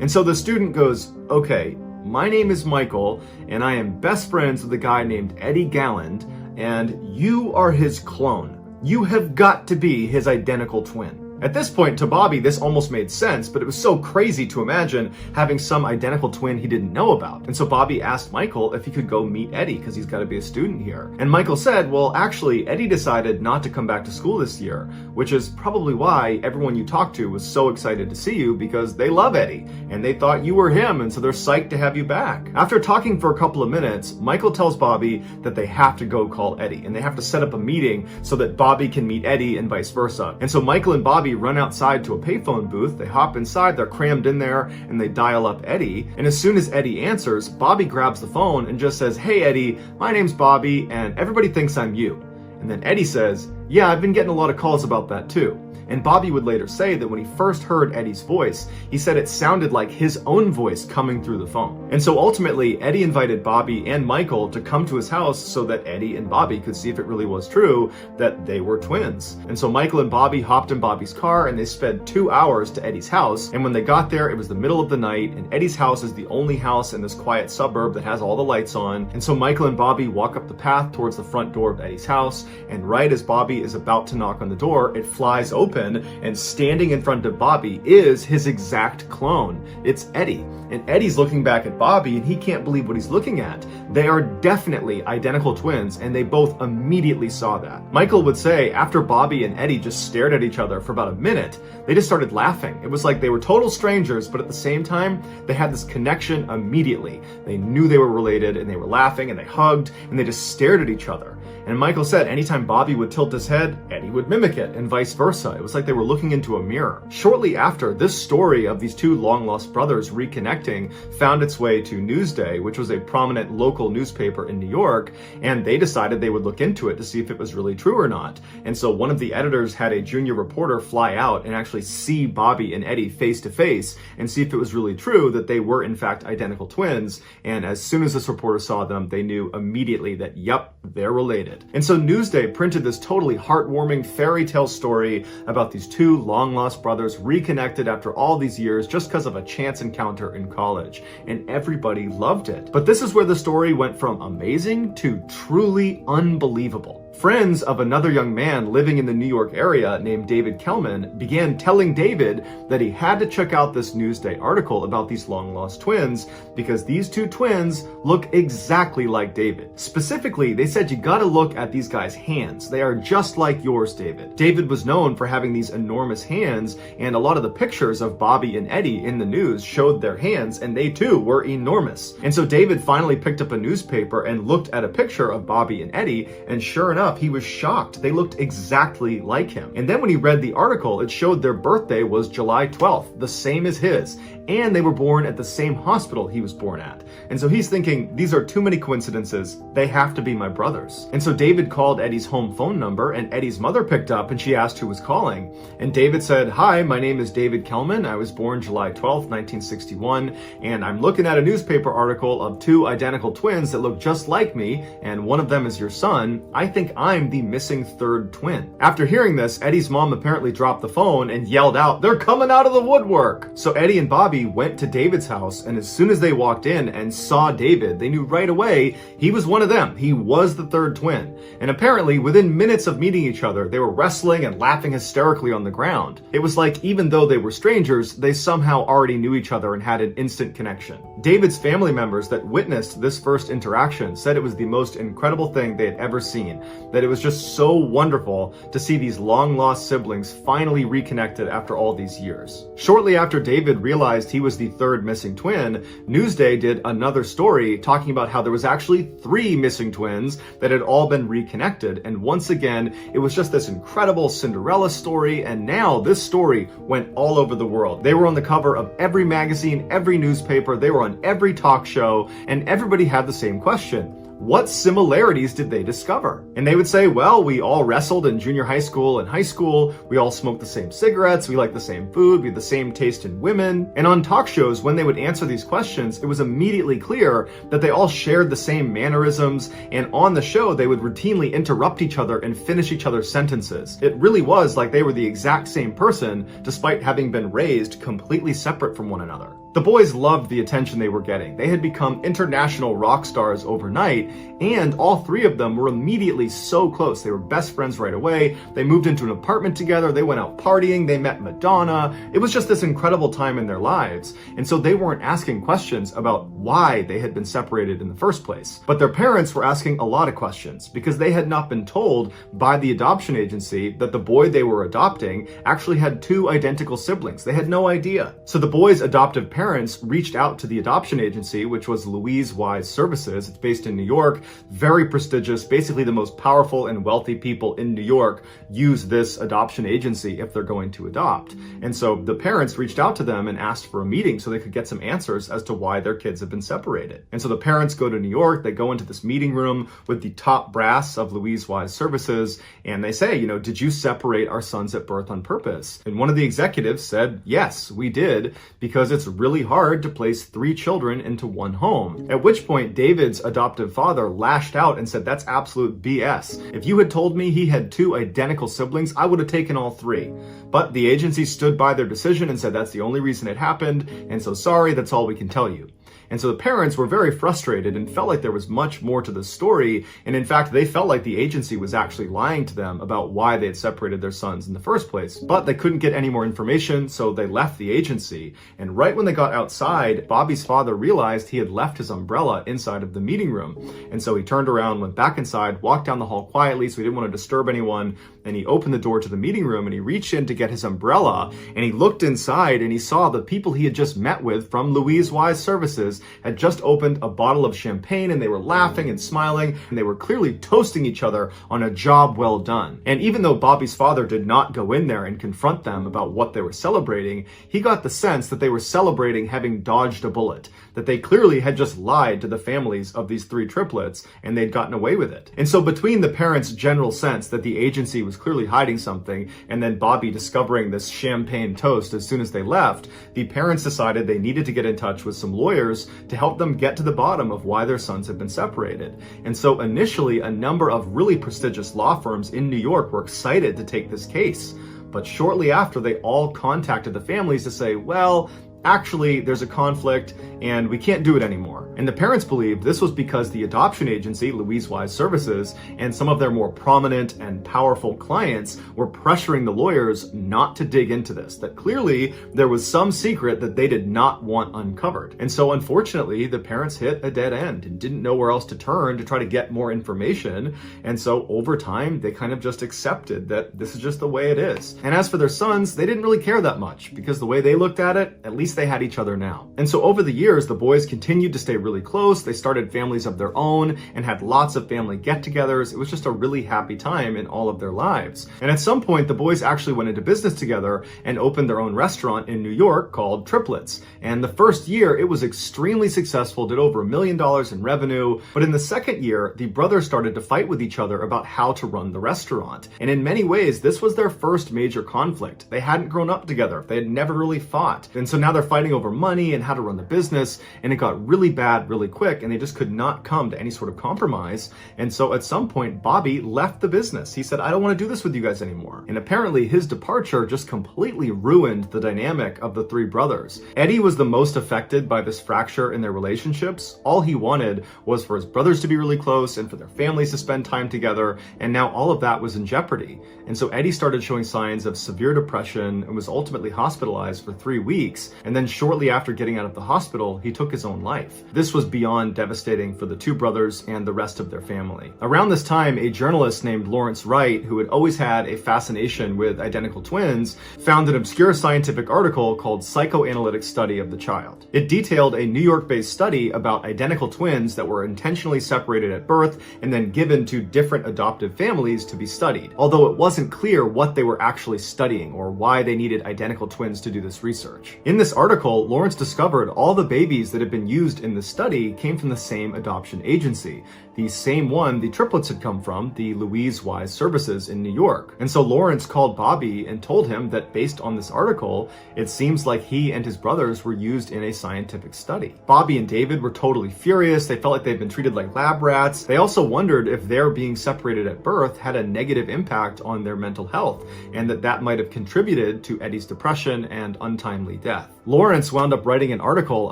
And so the student goes, "Okay, my name is Michael and I am best friends with a guy named Eddie Galland, and you are his clone. You have got to be his identical twin." At this point, to Bobby, this almost made sense, but it was so crazy to imagine having some identical twin he didn't know about. And so Bobby asked Michael if he could go meet Eddie because he's got to be a student here. And Michael said, well, actually, Eddie decided not to come back to school this year, which is probably why everyone you talked to was so excited to see you because they love Eddie and they thought you were him, and so they're psyched to have you back. After talking for a couple of minutes, Michael tells Bobby that they have to go call Eddie and they have to set up a meeting so that Bobby can meet Eddie and vice versa. And so Michael and Bobby run outside to a payphone booth, they hop inside, they're crammed in there, and they dial up Eddie. And as soon as Eddie answers, Bobby grabs the phone and just says, "Hey Eddie, my name's Bobby, and everybody thinks I'm you." And then Eddie says, "Yeah, I've been getting a lot of calls about that too." And Bobby would later say that when he first heard Eddie's voice, he said it sounded like his own voice coming through the phone. And so ultimately, Eddie invited Bobby and Michael to come to his house so that Eddie and Bobby could see if it really was true that they were twins. And so Michael and Bobby hopped in Bobby's car and they sped 2 hours to Eddie's house. And when they got there, it was the middle of the night, and Eddie's house is the only house in this quiet suburb that has all the lights on. And so Michael and Bobby walk up the path towards the front door of Eddie's house, and right as Bobby is about to knock on the door, it flies open, and standing in front of Bobby is his exact clone. It's Eddie. And Eddie's looking back at Bobby and he can't believe what he's looking at. They are definitely identical twins, and they both immediately saw that. Michael would say after Bobby and Eddie just stared at each other for about a minute, they just started laughing. It was like they were total strangers, but at the same time, they had this connection immediately. They knew they were related, and they were laughing and they hugged and they just stared at each other. And Michael said anytime Bobby would tilt his head, Eddie would mimic it, and vice versa. It was like they were looking into a mirror. Shortly after, this story of these two long-lost brothers reconnecting found its way to Newsday, which was a prominent local newspaper in New York, and they decided they would look into it to see if it was really true or not. And so one of the editors had a junior reporter fly out and actually see Bobby and Eddie face to face and see if it was really true that they were in fact identical twins. And as soon as this reporter saw them, they knew immediately that, yep, they're related. And so Newsday printed this totally heartwarming fairy tale story about these two long-lost brothers reconnected after all these years just because of a chance encounter in college. And everybody loved it. But this is where the story went from amazing to truly unbelievable. Friends of another young man living in the New York area named David Kelman began telling David that he had to check out this Newsday article about these long-lost twins because these two twins look exactly like David. Specifically, they said you gotta look at these guys' hands. They are just like yours, David. David was known for having these enormous hands, and a lot of the pictures of Bobby and Eddie in the news showed their hands, and they too were enormous. And so David finally picked up a newspaper and looked at a picture of Bobby and Eddie, and sure enough, he was shocked. They looked exactly like him. And then when he read the article, it showed their birthday was July 12th, the same as his, and they were born at the same hospital he was born at. And so he's thinking, these are too many coincidences. They have to be my brothers. And so David called Eddie's home phone number, and Eddie's mother picked up and she asked who was calling. And David said, "Hi, my name is David Kelman. I was born July 12th, 1961, and I'm looking at a newspaper article of two identical twins that look just like me, and one of them is your son. I think I'm the missing third twin." After hearing this, Eddie's mom apparently dropped the phone and yelled out, "They're coming out of the woodwork!" So Eddie and Bobby went to David's house, and as soon as they walked in and saw David, they knew right away he was one of them. He was the third twin. And apparently, within minutes of meeting each other, they were wrestling and laughing hysterically on the ground. It was like, even though they were strangers, they somehow already knew each other and had an instant connection. David's family members that witnessed this first interaction said it was the most incredible thing they had ever seen, that it was just so wonderful to see these long-lost siblings finally reconnected after all these years. Shortly after David realized he was the third missing twin, Newsday did another story talking about how there was actually 3 missing twins that had all been reconnected, and once again, it was just this incredible Cinderella story, and now this story went all over the world. They were on the cover of every magazine, every newspaper, they were on every talk show, and everybody had the same question. What similarities did they discover? And they would say, well, we all wrestled in junior high school and high school, we all smoked the same cigarettes, we like the same food, we had the same taste in women. And on talk shows, when they would answer these questions, it was immediately clear that they all shared the same mannerisms, and on the show, they would routinely interrupt each other and finish each other's sentences. It really was like they were the exact same person, despite having been raised completely separate from one another. The boys loved the attention they were getting. They had become international rock stars overnight, and all 3 of them were immediately so close. They were best friends right away. They moved into an apartment together. They went out partying. They met Madonna. It was just this incredible time in their lives. And so they weren't asking questions about why they had been separated in the first place. But their parents were asking a lot of questions because they had not been told by the adoption agency that the boy they were adopting actually had 2 identical siblings. They had no idea. So the boy's adoptive parents reached out to the adoption agency, which was Louise Wise Services. It's based in New York, very prestigious. Basically, the most powerful and wealthy people in New York use this adoption agency if they're going to adopt. And so the parents reached out to them and asked for a meeting so they could get some answers as to why their kids have been separated. And so the parents go to New York, they go into this meeting room with the top brass of Louise Wise Services, and they say, did you separate our sons at birth on purpose? And one of the executives said, yes, we did, because it's really hard to place 3 children into one home. At which point, David's adoptive father lashed out and said, that's absolute BS. If you had told me he had 2 identical siblings, I would have taken all 3. But the agency stood by their decision and said that's the only reason it happened, and so sorry, that's all we can tell you. And so the parents were very frustrated and felt like there was much more to the story. And in fact, they felt like the agency was actually lying to them about why they had separated their sons in the first place. But they couldn't get any more information, so they left the agency. And right when they got outside, Bobby's father realized he had left his umbrella inside of the meeting room. And so he turned around, went back inside, walked down the hall quietly so he didn't want to disturb anyone. And he opened the door to the meeting room and he reached in to get his umbrella. And he looked inside and he saw the people he had just met with from Louise Wise Services had just opened a bottle of champagne, and they were laughing and smiling, and they were clearly toasting each other on a job well done. And even though Bobby's father did not go in there and confront them about what they were celebrating, he got the sense that they were celebrating having dodged a bullet, that they clearly had just lied to the families of these 3 triplets and they'd gotten away with it. And so between the parents' general sense that the agency was clearly hiding something, and then Bobby discovering this champagne toast as soon as they left, the parents decided they needed to get in touch with some lawyers to help them get to the bottom of why their sons had been separated. And so initially, a number of really prestigious law firms in New York were excited to take this case. But shortly after, they all contacted the families to say, well, actually, there's a conflict and we can't do it anymore. And the parents believed this was because the adoption agency, Louise Wise Services, and some of their more prominent and powerful clients were pressuring the lawyers not to dig into this, that clearly there was some secret that they did not want uncovered. And so unfortunately, the parents hit a dead end and didn't know where else to turn to try to get more information. And so over time, they kind of just accepted that this is just the way it is. And as for their sons, they didn't really care that much because the way they looked at it, at least they had each other now. And so over the years, the boys continued to stay really close. They started families of their own and had lots of family get-togethers. It was just a really happy time in all of their lives. And at some point, the boys actually went into business together and opened their own restaurant in New York called Triplets. And the first year, it was extremely successful, did over $1 million in revenue. But in the second year, the brothers started to fight with each other about how to run the restaurant. And in many ways, this was their first major conflict. They hadn't grown up together. They had never really fought. And so now they're fighting over money and how to run the business. And it got really bad really quick, and they just could not come to any sort of compromise. And so at some point, Bobby left the business. He said, I don't want to do this with you guys anymore. And apparently his departure just completely ruined the dynamic of the three brothers. Eddie was the most affected by this fracture in their relationships. All he wanted was for his brothers to be really close and for their families to spend time together. And now all of that was in jeopardy. And so Eddie started showing signs of severe depression and was ultimately hospitalized for 3 weeks. And then shortly after getting out of the hospital, he took his own life. This was beyond devastating for the two brothers and the rest of their family. Around this time, a journalist named Lawrence Wright, who had always had a fascination with identical twins, found an obscure scientific article called Psychoanalytic Study of the Child. It detailed a New York-based study about identical twins that were intentionally separated at birth and then given to different adoptive families to be studied, although it wasn't clear what they were actually studying or why they needed identical twins to do this research. In this article, Lawrence discovered all the babies that had been used in the study came from the same adoption agency, the same one the triplets had come from, the Louise Wise Services in New York. And so Lawrence called Bobby and told him that based on this article, it seems like he and his brothers were used in a scientific study. Bobby and David were totally furious. They felt like they'd been treated like lab rats. They also wondered if their being separated at birth had a negative impact on their mental health, and that might have contributed to Eddie's depression and untimely death. Lawrence wound up writing an article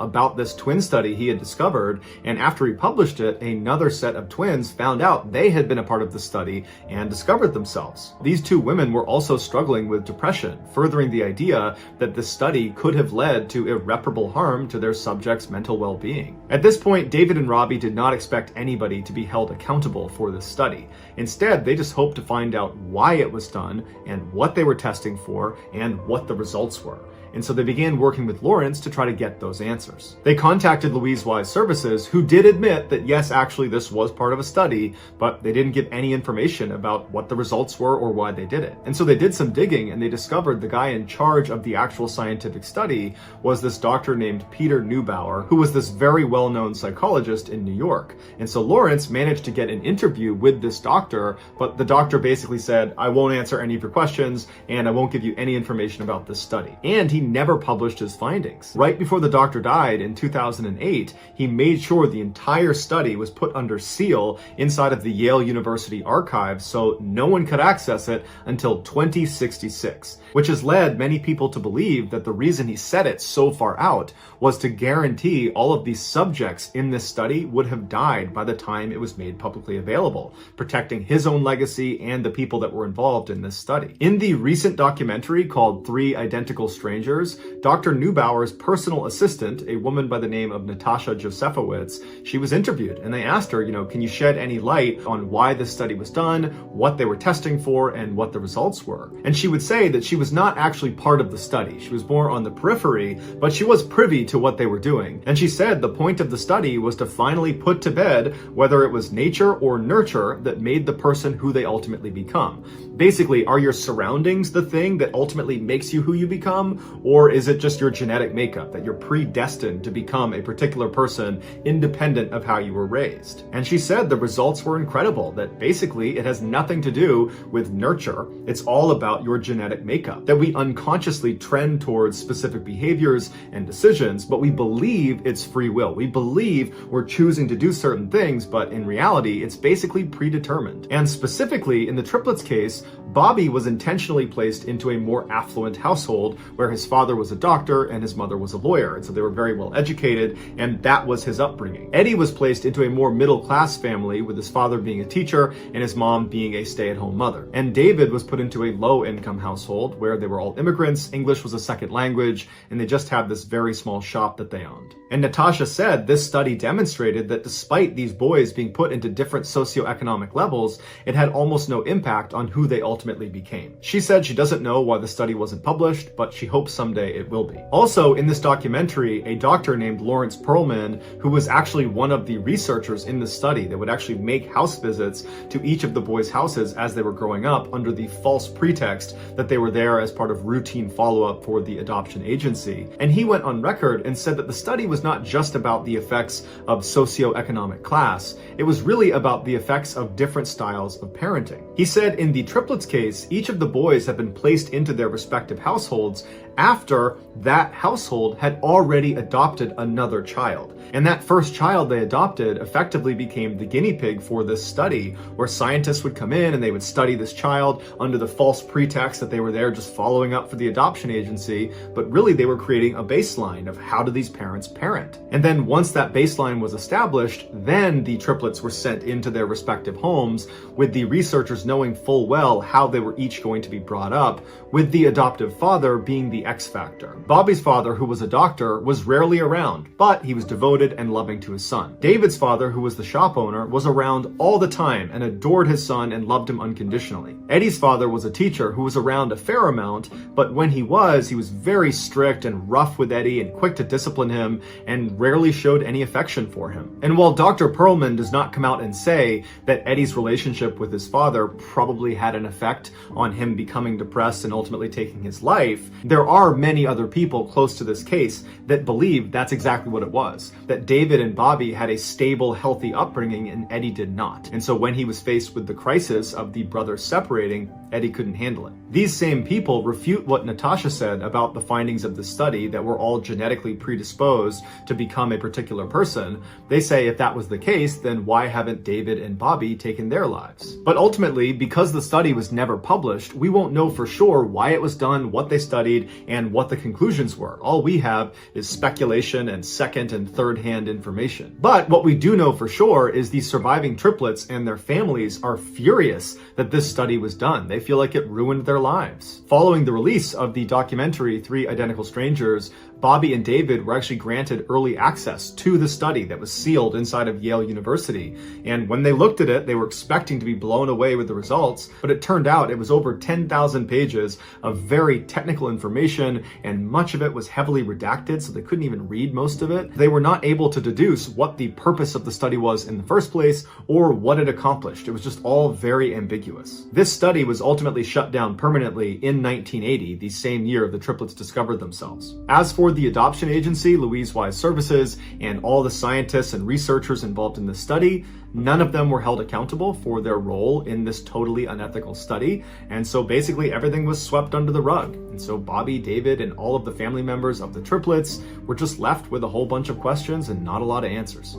about this twin study he had discovered, and after he published it, another set of twins found out they had been a part of the study and discovered themselves. These two women were also struggling with depression, furthering the idea that the study could have led to irreparable harm to their subjects' mental well-being. At this point, David and Robbie did not expect anybody to be held accountable for this study. Instead, they just hoped to find out why it was done and what they were testing for and what the results were. And so they began working with Lawrence to try to get those answers. They contacted Louise Wise Services, who did admit that yes, actually this was part of a study, but they didn't give any information about what the results were or why they did it. And so they did some digging and they discovered the guy in charge of the actual scientific study was this doctor named Peter Neubauer, who was this very well-known psychologist in New York. And so Lawrence managed to get an interview with this doctor, but the doctor basically said, I won't answer any of your questions and I won't give you any information about this study. And he never published his findings. Right before the doctor died in 2008, he made sure the entire study was put under seal inside of the Yale University archives so no one could access it until 2066, which has led many people to believe that the reason he set it so far out was to guarantee all of these subjects in this study would have died by the time it was made publicly available, protecting his own legacy and the people that were involved in this study. In the recent documentary called 3 Identical Strangers, Dr. Neubauer's personal assistant, a woman by the name of Natasha Josefowitz, she was interviewed and they asked her, can you shed any light on why this study was done, what they were testing for, and what the results were? And she would say that she was not actually part of the study. She was more on the periphery, but she was privy to what they were doing. And she said the point of the study was to finally put to bed whether it was nature or nurture that made the person who they ultimately become. Basically, are your surroundings the thing that ultimately makes you who you become, or is it just your genetic makeup, that you're predestined to become a particular person independent of how you were raised? And she said the results were incredible, that basically it has nothing to do with nurture. It's all about your genetic makeup, that we unconsciously trend towards specific behaviors and decisions, but we believe it's free will. We believe we're choosing to do certain things, but in reality, it's basically predetermined. And specifically in the triplets case, Bobby was intentionally placed into a more affluent household where his father was a doctor and his mother was a lawyer, and so they were very well educated, and that was his upbringing. Eddie was placed into a more middle-class family with his father being a teacher and his mom being a stay-at-home mother. And David was put into a low-income household where they were all immigrants, English was a second language, and they just had this very small shop that they owned. And Natasha said this study demonstrated that despite these boys being put into different socioeconomic levels, it had almost no impact on who they ultimately became. She said she doesn't know why the study wasn't published, but she hopes someday it will be. Also, in this documentary, a doctor named Lawrence Perlman, who was actually one of the researchers in the study that would actually make house visits to each of the boys' houses as they were growing up under the false pretext that they were there as part of routine follow-up for the adoption agency. And he went on record and said that the study was not just about the effects of socioeconomic class, it was really about the effects of different styles of parenting. He said in the triplets case, each of the boys had been placed into their respective households after that household had already adopted another child. And that first child they adopted effectively became the guinea pig for this study, where scientists would come in and they would study this child under the false pretext that they were there just following up for the adoption agency, but really they were creating a baseline of how do these parents parent. And then once that baseline was established, then the triplets were sent into their respective homes with the researchers knowing full well how they were each going to be brought up, with the adoptive father being the X factor. Bobby's father, who was a doctor, was rarely around, but he was devoted and loving to his son. David's father, who was the shop owner, was around all the time and adored his son and loved him unconditionally. Eddie's father was a teacher who was around a fair amount, but when he was very strict and rough with Eddie and quick to discipline him and rarely showed any affection for him. And while Dr. Perlman does not come out and say that Eddie's relationship with his father probably had an effect on him becoming depressed and ultimately taking his life, there are many other people close to this case that believe that's exactly what it was. That David and Bobby had a stable, healthy upbringing and Eddie did not. And so when he was faced with the crisis of the brothers separating, Eddie couldn't handle it. These same people refute what Natasha said about the findings of the study that we're all genetically predisposed to become a particular person. They say if that was the case, then why haven't David and Bobby taken their lives? But ultimately, because the study was never published, we won't know for sure why it was done, what they studied, and what the conclusions were. All we have is speculation and second and third-hand information. But what we do know for sure is these surviving triplets and their families are furious that this study was done. They feel like it ruined their lives. Following the release of the documentary 3 Identical Strangers, Bobby and David were actually granted early access to the study that was sealed inside of Yale University. And when they looked at it, they were expecting to be blown away with the results, but it turned out it was over 10,000 pages of very technical information, and much of it was heavily redacted, so they couldn't even read most of it. They were not able to deduce what the purpose of the study was in the first place or what it accomplished. It was just all very ambiguous. This study was ultimately shut down permanently in 1980, the same year the triplets discovered themselves. As for the adoption agency, Louise Wise Services, and all the scientists and researchers involved in the study, none of them were held accountable for their role in this totally unethical study, and so basically everything was swept under the rug. And so Bobby, David, and all of the family members of the triplets were just left with a whole bunch of questions and not a lot of answers.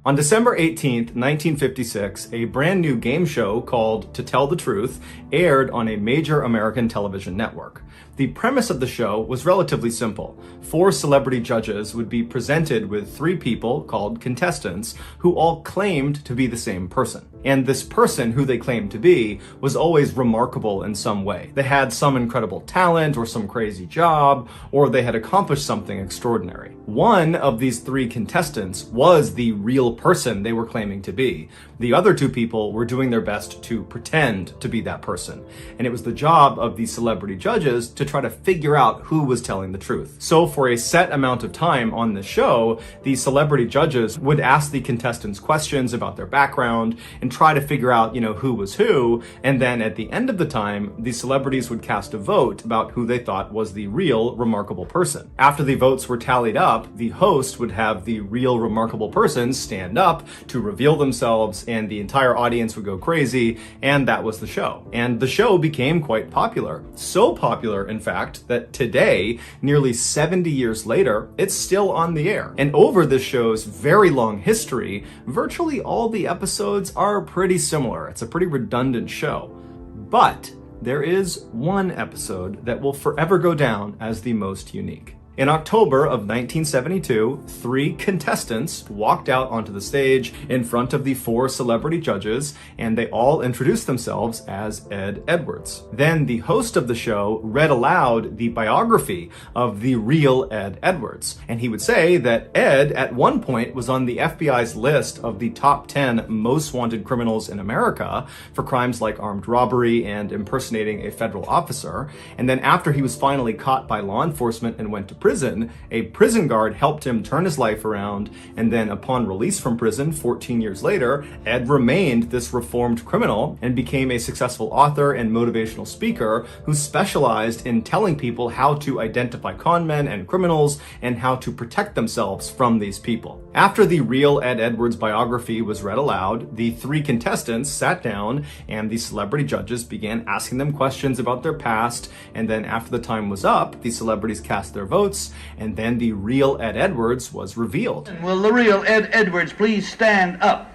On December 18th, 1956, a brand new game show called To Tell the Truth aired on a major American television network. The premise of the show was relatively simple. 4 celebrity judges would be presented with 3 people called contestants who all claimed to be the same person. And this person who they claimed to be was always remarkable in some way. They had some incredible talent or some crazy job, or they had accomplished something extraordinary. One of these 3 contestants was the real person they were claiming to be. The other 2 people were doing their best to pretend to be that person. And it was the job of the celebrity judges to try to figure out who was telling the truth. So for a set amount of time on the show, the celebrity judges would ask the contestants questions about their background and and try to figure out, who was who. And then at the end of the time, the celebrities would cast a vote about who they thought was the real remarkable person. After the votes were tallied up, the host would have the real remarkable person stand up to reveal themselves, and the entire audience would go crazy, and that was the show. And the show became quite popular. So popular, in fact, that today, nearly 70 years later, it's still on the air. And over this show's very long history, virtually all the episodes are pretty similar. It's a pretty redundant show. But there is one episode that will forever go down as the most unique. In October of 1972, 3 contestants walked out onto the stage in front of the 4 celebrity judges, and they all introduced themselves as Ed Edwards. Then the host of the show read aloud the biography of the real Ed Edwards, and he would say that Ed at one point was on the FBI's list of the top 10 most wanted criminals in America for crimes like armed robbery and impersonating a federal officer. And then after he was finally caught by law enforcement and went to prison, a prison guard helped him turn his life around, and then upon release from prison 14 years later, Ed remained this reformed criminal and became a successful author and motivational speaker who specialized in telling people how to identify con men and criminals and how to protect themselves from these people. After the real Ed Edwards biography was read aloud, the 3 contestants sat down and the celebrity judges began asking them questions about their past, and then after the time was up, the celebrities cast their votes, and then the real Ed Edwards was revealed. Will the real Ed Edwards please stand up?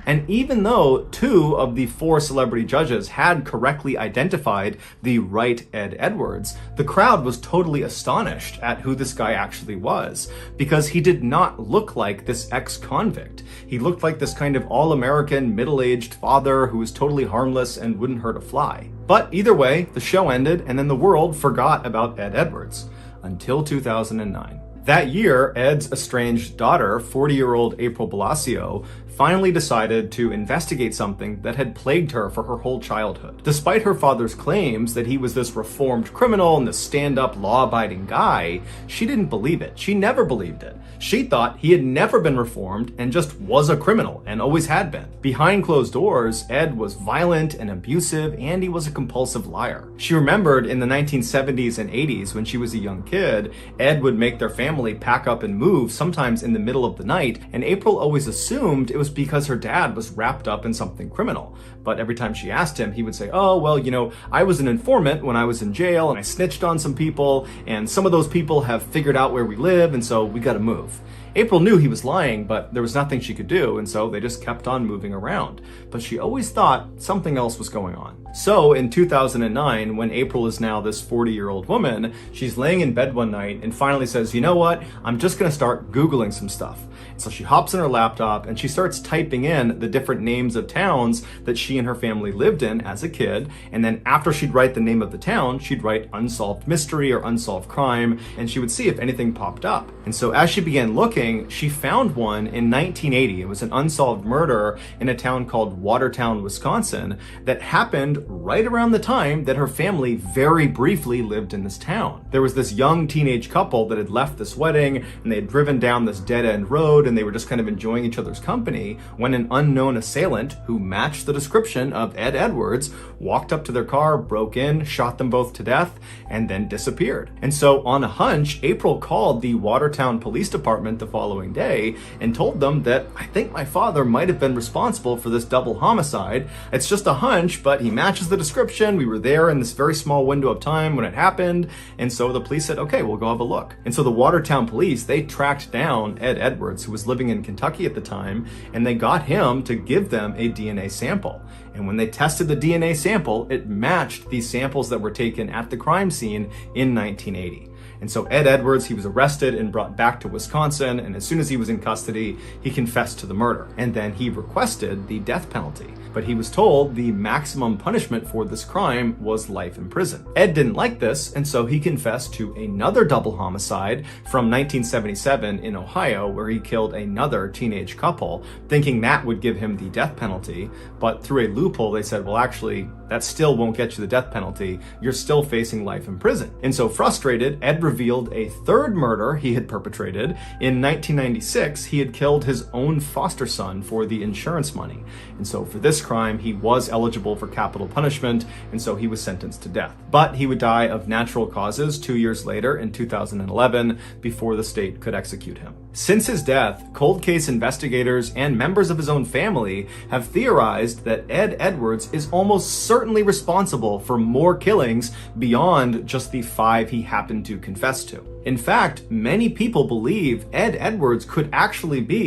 And even though 2 of the 4 celebrity judges had correctly identified the right Ed Edwards, the crowd was totally astonished at who this guy actually was, because he did not look like this ex-convict. He looked like this kind of all-American, middle-aged father who was totally harmless and wouldn't hurt a fly. But either way, the show ended, and then the world forgot about Ed Edwards. Until 2009. That year, Ed's estranged daughter, 40-year-old April Blasio, finally decided to investigate something that had plagued her for her whole childhood. Despite her father's claims that he was this reformed criminal and this stand-up, law-abiding guy, she didn't believe it. She never believed it. She thought he had never been reformed and just was a criminal and always had been. Behind closed doors, Ed was violent and abusive, and he was a compulsive liar. She remembered in the 1970s and 80s when she was a young kid, Ed would make their family pack up and move, sometimes in the middle of the night, and April always assumed it was because her dad was wrapped up in something criminal. But every time she asked him, he would say, oh, well, I was an informant when I was in jail and I snitched on some people, and some of those people have figured out where we live, and so we gotta move. April knew he was lying, but there was nothing she could do, and so they just kept on moving around. But she always thought something else was going on. So in 2009, when April is now this 40-year-old woman, she's laying in bed one night and finally says, you know what, I'm just gonna start Googling some stuff. So she hops in her laptop and she starts typing in the different names of towns that she and her family lived in as a kid. And then after she'd write the name of the town, she'd write unsolved mystery or unsolved crime, and she would see if anything popped up. And so as she began looking, she found one in 1980. It was an unsolved murder in a town called Watertown, Wisconsin, that happened right around the time that her family very briefly lived in this town. There was this young teenage couple that had left this wedding, and they had driven down this dead-end road, and they were just kind of enjoying each other's company when an unknown assailant who matched the description of Ed Edwards walked up to their car, broke in, shot them both to death, and then disappeared. And so on a hunch, April called the Watertown Police Department the following day and told them that, I think my father might have been responsible for this double homicide. It's just a hunch, but he matches the description. We were there in this very small window of time when it happened. And so the police said, okay, we'll go have a look. And so the Watertown police, they tracked down Ed Edwards, who was living in Kentucky at the time, and they got him to give them a DNA sample. And when they tested the DNA sample, it matched the samples that were taken at the crime scene in 1980. And so Ed Edwards, he was arrested and brought back to Wisconsin, and as soon as he was in custody, he confessed to the murder. And then he requested the death penalty. But he was told the maximum punishment for this crime was life in prison. Ed didn't like this, and so he confessed to another double homicide from 1977 in Ohio, where he killed another teenage couple, thinking that would give him the death penalty. But through a loophole, they said, well, actually, that still won't get you the death penalty. You're still facing life in prison. And so frustrated, Ed revealed a third murder he had perpetrated. In 1996, he had killed his own foster son for the insurance money. And so for this crime, he was eligible for capital punishment, and so he was sentenced to death. But he would die of natural causes 2 years later in 2011 before the state could execute him. Since his death, cold case investigators and members of his own family have theorized that Ed Edwards is almost certainly responsible for more killings beyond just the 5 he happened to confess to. In fact, many people believe Ed Edwards could actually be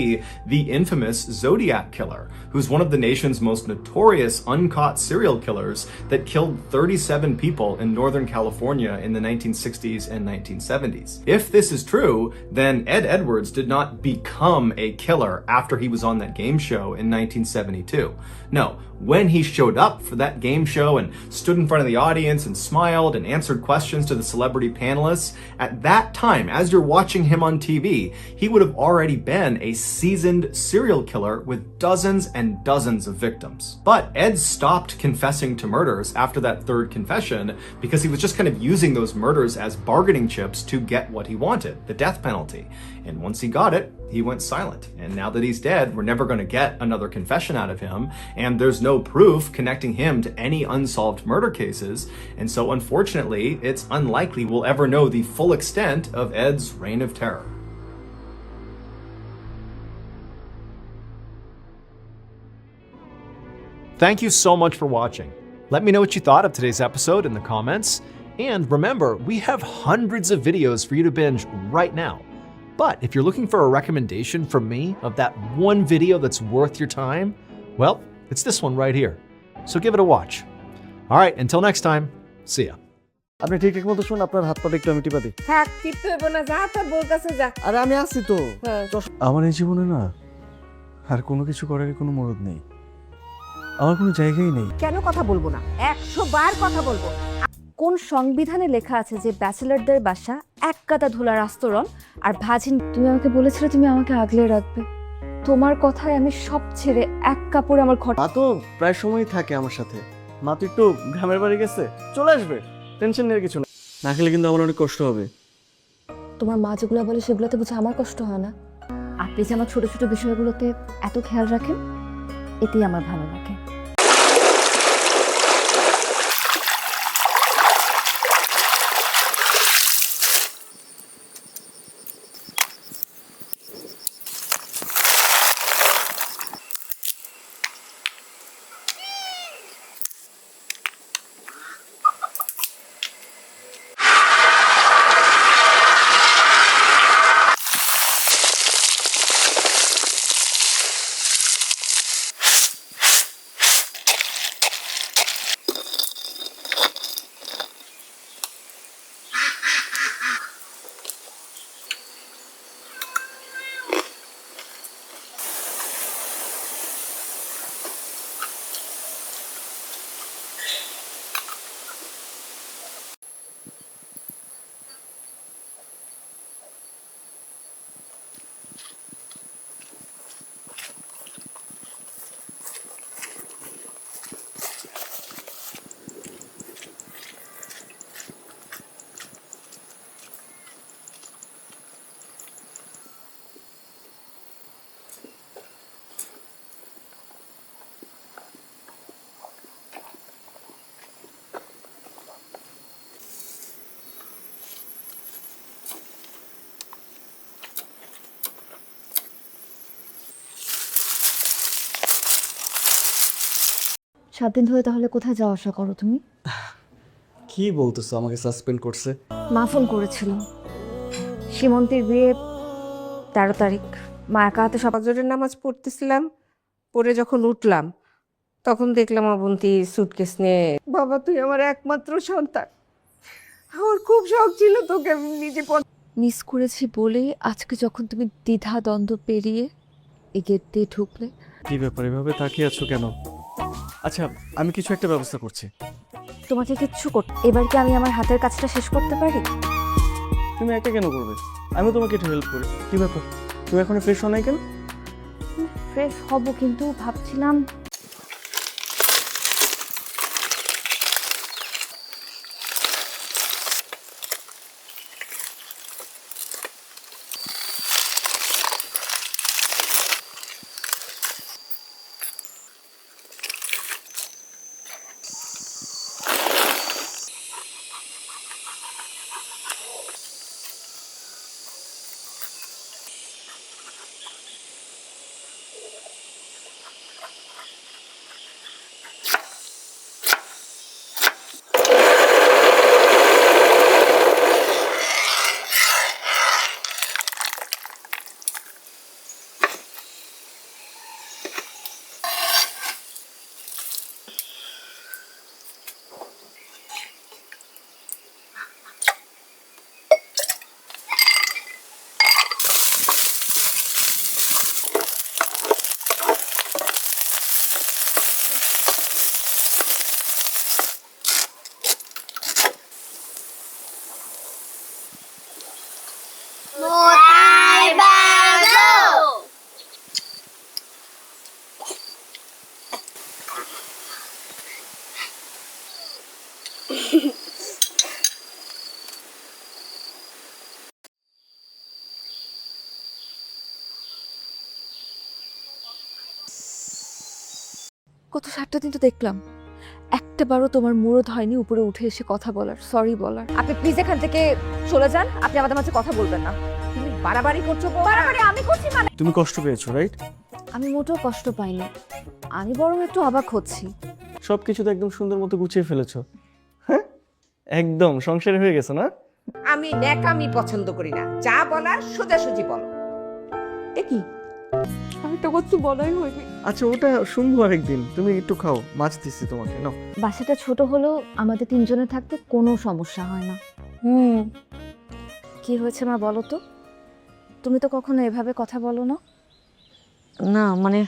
the infamous Zodiac Killer, who's one of the nation's most notorious uncaught serial killers that killed 37 people in Northern California in the 1960s and 1970s. If this is true, then Ed Edwards did not become a killer after he was on that game show in 1972. No, when he showed up for that game show and stood in front of the audience and smiled and answered questions to the celebrity panelists, at that time, as you're watching him on TV, he would have already been a seasoned serial killer with dozens and dozens of victims. But Ed stopped confessing to murders after that third confession because he was just kind of using those murders as bargaining chips to get what he wanted, the death penalty. And once he got it, he went silent. And now that he's dead, we're never going to get another confession out of him, and there's no proof connecting him to any unsolved murder cases. And so unfortunately, it's unlikely we'll ever know the full extent of Ed's reign of terror. Thank you so much for watching. Let me know what you thought of today's episode in the comments. And remember, we have hundreds of videos for you to binge right now. But if you're looking for a recommendation from me of that one video that's worth your time, well, it's this one right here. So give it a watch. All right, until next time, see ya. আপনি ঠিকঠাক মতো শুনুন, আপনার হাত পাটা একটু আমি টিপা দিই। থাক, টিপতে হইব না, যা তোর বউর কাছে যা। আরে আমি আসছি তো। হ্যাঁ। আমার এই জীবনে না আর কোনো কিছু করার কোনো মরদ নেই, আমার কোনো জায়গাই নেই। কেন কথা বলবো না? 100 বার কথা বলবো। কোন সংবিধানে লেখা আছে যে ব্যাচেলরদের বাসা এক কাঁটা ধুলার আস্তরণ আর ভাজিন? তুমি আমাকে বলেছিলে তুমি আমাকে আগলে রাখবে। তোমার কথায় আমি সব ছেড়ে এক কাপড়ে আমার ঘর। মা তো প্রায় সময়ই থাকে আমার সাথে। মা তো একটু গ্রামের বাড়ি গেছে, চলে আসবে, টেনশন নেওয়ার কিছু না। না খেলে কিন্তু আমার অনেক কষ্ট হবে। তোমার মা যেগুলো বলে সেগুলোতে বুঝে আমার কষ্ট হয় না? আপনি যে আমার ছোট ছোট বিষয়গুলোতে এত খেয়াল রাখেন, এতেই আমার ভালো লাগে। সাত দিন ধরে তাহলে কোথায় যাওয়া আসা করো তুমি? কি বলতেছো, আমাকে সাসপেন্ড করছে? মা ফোন করেছিল, সীমন্তের বিয়ে 13 তারিখ। মা একা হাতে সব। ফজরের নামাজ পড়তেছিলাম, পড়ে যখন উঠলাম তখন দেখলাম অবন্তী সুটকেস নিয়ে। বাবা, তুই আমার একমাত্র সন্তান, আমার খুব শখ ছিল তোকে আমি নিজে মিস করেছি বলেই আজকে যখন তুমি দ্বিধা দ্বন্দ্ব পেরিয়ে এই গেট দিয়ে ঢুকলে। কি ব্যাপার, এভাবে তাকিয়ে আছো কেন? আচ্ছা, আমি কিছু একটা ব্যবস্থা করছি। তোমাকে কিচ্ছু করতে, এবার কি আমি আমার হাতের কাজটা শেষ করতে পারি? তুমি একা কেন করবে? আমি তোমাকে একটু হেল্প করি। কি ব্যাপার, তুমি এখন ফ্রেশ হও নাই কেন? ফ্রেশ হব, কিন্তু ভাবছিলাম গত 7টা দিন তো দেখলাম একটাবারও তোমার মুরদ হয়নি উপরে উঠে এসে কথা বলার, সরি বলার। আপনি প্লিজ এখান থেকে চলে যান, আপনি আমাদের মাঝে কথা বলবেন না। তুমি বাড়াবাড়ি করছো বাড়াবাড়ি আমি করছি মানে? তুমি কষ্ট পেয়েছো, রাইট? আমি মোটেও কষ্ট পাইনি, আমি বরং একটু অবাক হচ্ছি। সব কিছু তো একদম সুন্দর মতো গুছিয়ে ফেলেছো। হ্যাঁ, একদম সংসারে হয়ে গেছে না? আমি ন্যাকামি পছন্দ করি না, যা বলার সোজাসুজি বলো। এ কি, আমি তো কিছু বলাই হয়নি। আচ্ছা, ওটা শুনবো আরেকদিন। তুমি একটু খাও, মাছ দিচ্ছি তোমাকে, নাও। বাসাটা ছোট হলেও আমাদের 3 জনের থাকতে কোনো সমস্যা হয় না। কি হয়েছে মা বলো তো? তুমি তো কখনো এভাবে কথা বলো না। না মানে